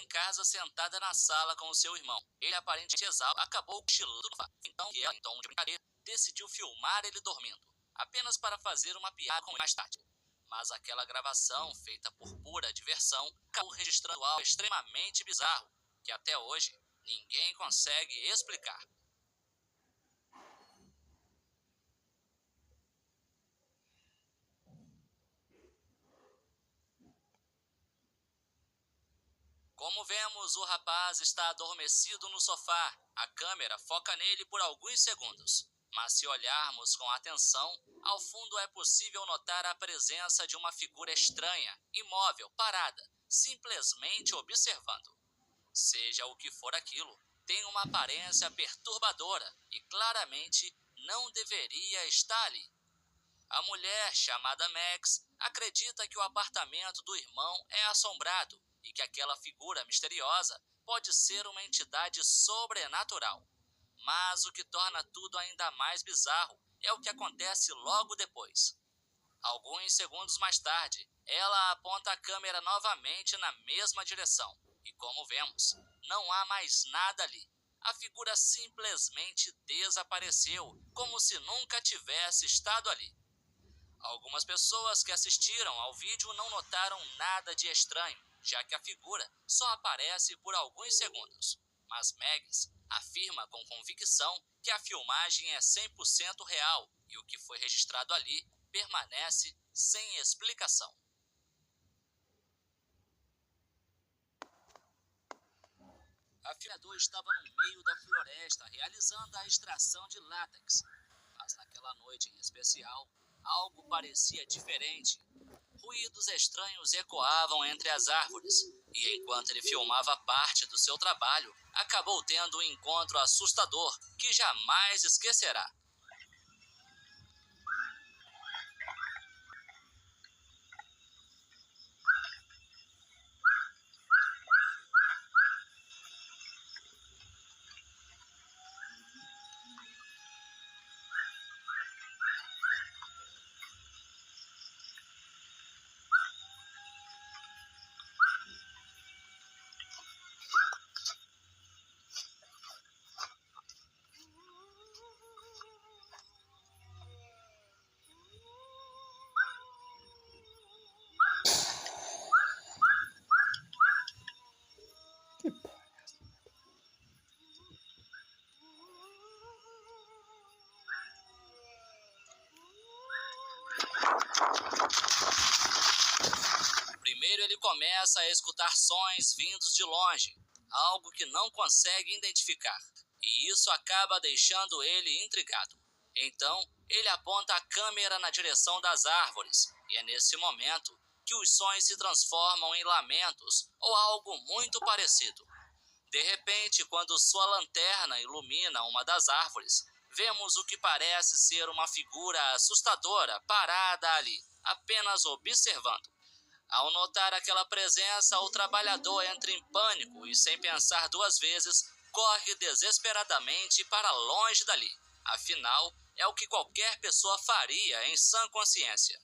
em casa sentada na sala com o seu irmão. Ele, aparentemente exausto, acabou cochilando no sofá. Então ela, em tom de brincadeira, decidiu filmar ele dormindo, apenas para fazer uma piada com ele mais tarde. Mas aquela gravação, feita por pura diversão, acabou registrando algo extremamente bizarro, que até hoje ninguém consegue explicar. Como vemos, o rapaz está adormecido no sofá. A câmera foca nele por alguns segundos. Mas se olharmos com atenção, ao fundo é possível notar a presença de uma figura estranha, imóvel, parada, simplesmente observando. Seja o que for aquilo, tem uma aparência perturbadora e claramente não deveria estar ali. A mulher, chamada Max, acredita que o apartamento do irmão é assombrado e que aquela figura misteriosa pode ser uma entidade sobrenatural. Mas o que torna tudo ainda mais bizarro é o que acontece logo depois. Alguns segundos mais tarde, ela aponta a câmera novamente na mesma direção. E como vemos, não há mais nada ali. A figura simplesmente desapareceu, como se nunca tivesse estado ali. Algumas pessoas que assistiram ao vídeo não notaram nada de estranho, já que a figura só aparece por alguns segundos. Mas Megs afirma com convicção que a filmagem é 100% real e o que foi registrado ali permanece sem explicação. A afiador estava no meio da floresta realizando a extração de látex, mas naquela noite em especial, algo parecia diferente. Ruídos estranhos ecoavam entre as árvores, e enquanto ele filmava parte do seu trabalho, acabou tendo um encontro assustador que jamais esquecerá. Primeiro ele começa a escutar sons vindos de longe, algo que não consegue identificar, e isso acaba deixando ele intrigado. Então, ele aponta a câmera na direção das árvores, e é nesse momento que os sons se transformam em lamentos ou algo muito parecido. De repente, quando sua lanterna ilumina uma das árvores, vemos o que parece ser uma figura assustadora parada ali, apenas observando. Ao notar aquela presença, o trabalhador entra em pânico e, sem pensar duas vezes, corre desesperadamente para longe dali. Afinal, é o que qualquer pessoa faria em sã consciência.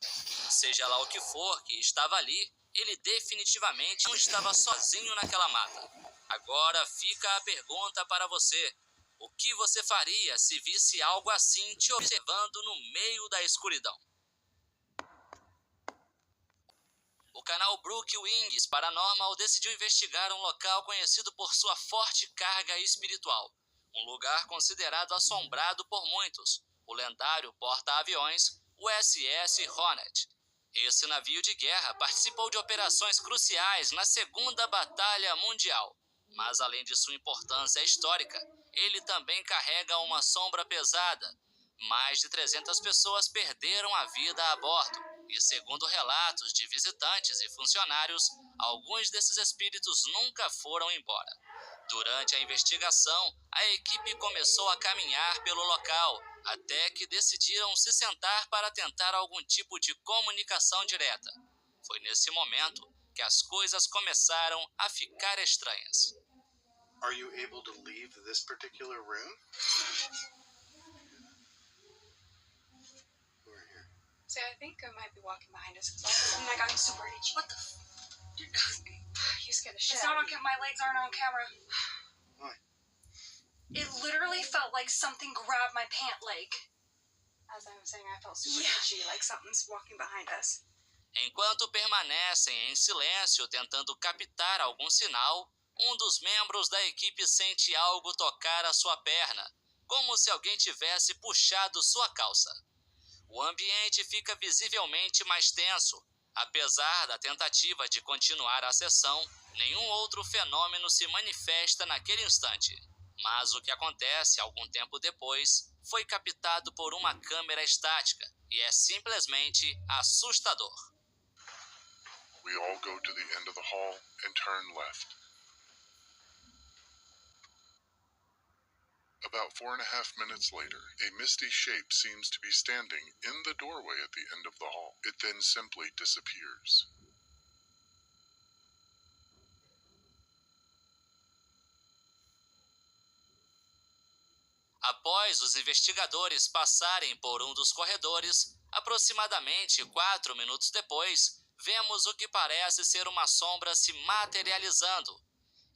Seja lá o que for que estava ali, ele definitivamente não estava sozinho naquela mata. Agora fica a pergunta para você. O que você faria se visse algo assim te observando no meio da escuridão? O canal Brook Wings Paranormal decidiu investigar um local conhecido por sua forte carga espiritual. Um lugar considerado assombrado por muitos, o lendário porta-aviões USS Hornet. Esse navio de guerra participou de operações cruciais na Segunda Batalha Mundial. Mas além de sua importância histórica, ele também carrega uma sombra pesada. Mais de 300 pessoas perderam a vida a bordo. E segundo relatos de visitantes e funcionários, alguns desses espíritos nunca foram embora. Durante a investigação, a equipe começou a caminhar pelo local, até que decidiram se sentar para tentar algum tipo de comunicação direta. Foi nesse momento que as coisas começaram a ficar estranhas. Are you able to leave this particular room? We're here. See, I think I might be walking behind us because I'm like, I'm super itchy. What the f... You scared the shit It's out not of on me. my legs aren't on camera. Why? It literally felt like something grabbed my pant leg. As I was saying, I felt super Yeah. itchy, like something's walking behind us. Enquanto permanecem em silêncio tentando captar algum sinal, um dos membros da equipe sente algo tocar a sua perna, como se alguém tivesse puxado sua calça. O ambiente fica visivelmente mais tenso. Apesar da tentativa de continuar a sessão, nenhum outro fenômeno se manifesta naquele instante. Mas o que acontece algum tempo depois foi captado por uma câmera estática e é simplesmente assustador. We all go to the end of the hall and turn left. About 4.5 minutes later, a misty shape seems to be standing in the doorway at the end of the hall. It then simply disappears. Após os investigadores passarem por um dos corredores, aproximadamente 4 minutos depois, vemos o que parece ser uma sombra se materializando.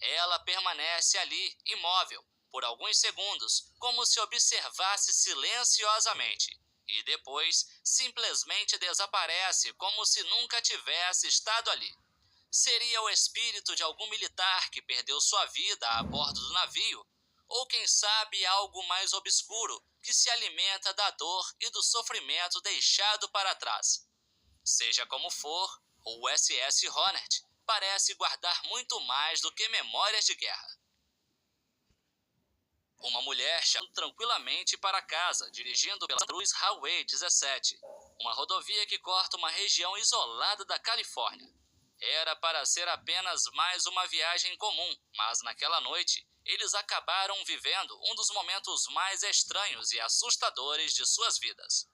Ela permanece ali, imóvel, por alguns segundos, como se observasse silenciosamente, e depois simplesmente desaparece como se nunca tivesse estado ali. Seria o espírito de algum militar que perdeu sua vida a bordo do navio? Ou quem sabe algo mais obscuro que se alimenta da dor e do sofrimento deixado para trás? Seja como for, o USS Hornet parece guardar muito mais do que memórias de guerra. Uma mulher chegando tranquilamente para casa, dirigindo pela Cruz Highway 17, uma rodovia que corta uma região isolada da Califórnia. Era para ser apenas mais uma viagem comum, mas naquela noite, eles acabaram vivendo um dos momentos mais estranhos e assustadores de suas vidas.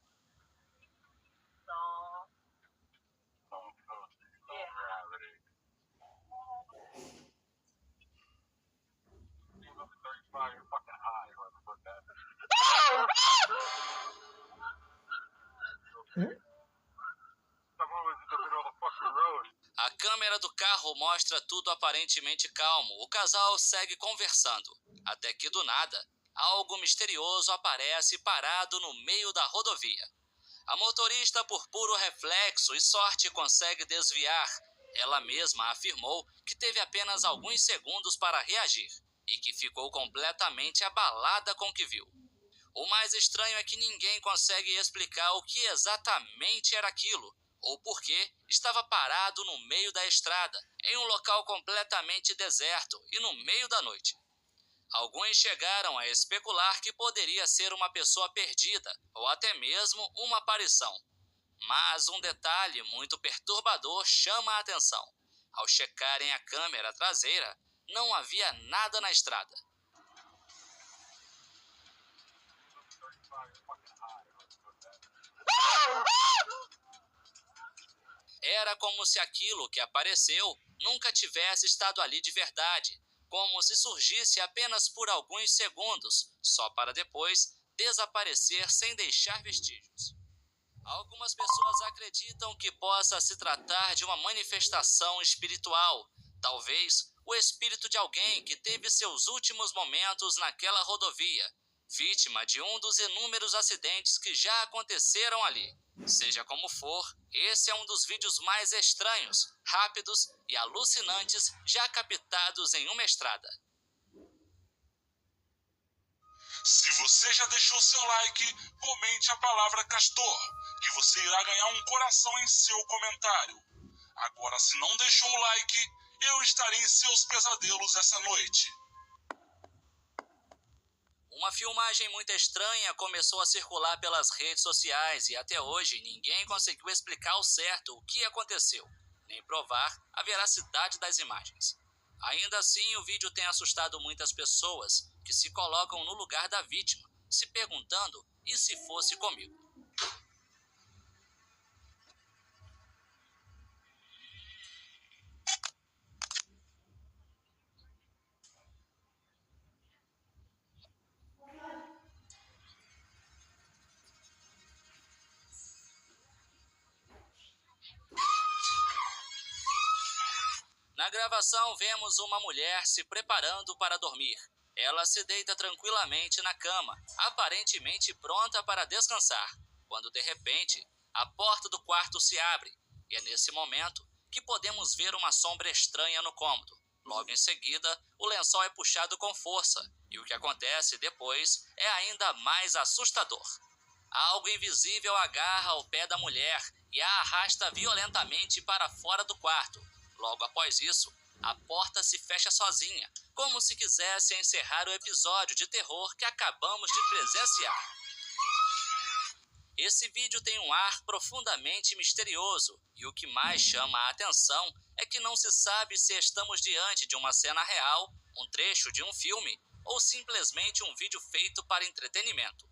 A câmera do carro mostra tudo aparentemente calmo. O casal segue conversando, até que do nada, algo misterioso aparece parado no meio da rodovia. A motorista, por puro reflexo e sorte, consegue desviar. Ela mesma afirmou que teve apenas alguns segundos para reagir e que ficou completamente abalada com o que viu. O mais estranho é que ninguém consegue explicar o que exatamente era aquilo, ou por que estava parado no meio da estrada, em um local completamente deserto e no meio da noite. Alguns chegaram a especular que poderia ser uma pessoa perdida, ou até mesmo uma aparição. Mas um detalhe muito perturbador chama a atenção. Ao checarem a câmera traseira, não havia nada na estrada. Era como se aquilo que apareceu nunca tivesse estado ali de verdade, como se surgisse apenas por alguns segundos, só para depois desaparecer sem deixar vestígios. Algumas pessoas acreditam que possa se tratar de uma manifestação espiritual, talvez o espírito de alguém que teve seus últimos momentos naquela rodovia, vítima de um dos inúmeros acidentes que já aconteceram ali. Seja como for, esse é um dos vídeos mais estranhos, rápidos e alucinantes já captados em uma estrada. Se você já deixou seu like, comente a palavra Castor, que você irá ganhar um coração em seu comentário. Agora, se não deixou o like, eu estarei em seus pesadelos essa noite. Uma filmagem muito estranha começou a circular pelas redes sociais e até hoje ninguém conseguiu explicar ao certo o que aconteceu, nem provar a veracidade das imagens. Ainda assim, o vídeo tem assustado muitas pessoas que se colocam no lugar da vítima, se perguntando: e se fosse comigo? Na Na gravação, vemos uma mulher se preparando para dormir. Ela se deita tranquilamente na cama, aparentemente pronta para descansar, quando de repente a porta do quarto se abre, e é nesse momento que podemos ver uma sombra estranha no cômodo. Logo em seguida, o lençol é puxado com força, e o que acontece depois é ainda mais assustador. Algo invisível agarra o pé da mulher e a arrasta violentamente para fora do quarto. Logo após isso, a porta se fecha sozinha, como se quisesse encerrar o episódio de terror que acabamos de presenciar. Esse vídeo tem um ar profundamente misterioso, e o que mais chama a atenção é que não se sabe se estamos diante de uma cena real, um trecho de um filme, ou simplesmente um vídeo feito para entretenimento.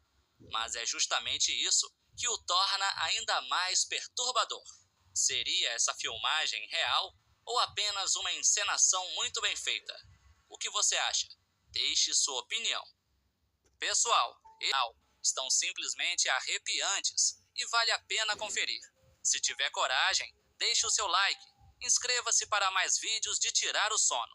Mas é justamente isso que o torna ainda mais perturbador. Seria essa filmagem real ou apenas uma encenação muito bem feita? O que você acha? Deixe sua opinião. Pessoal, estão simplesmente arrepiantes e vale a pena conferir. Se tiver coragem, deixe o seu like, inscreva-se para mais vídeos de tirar o sono.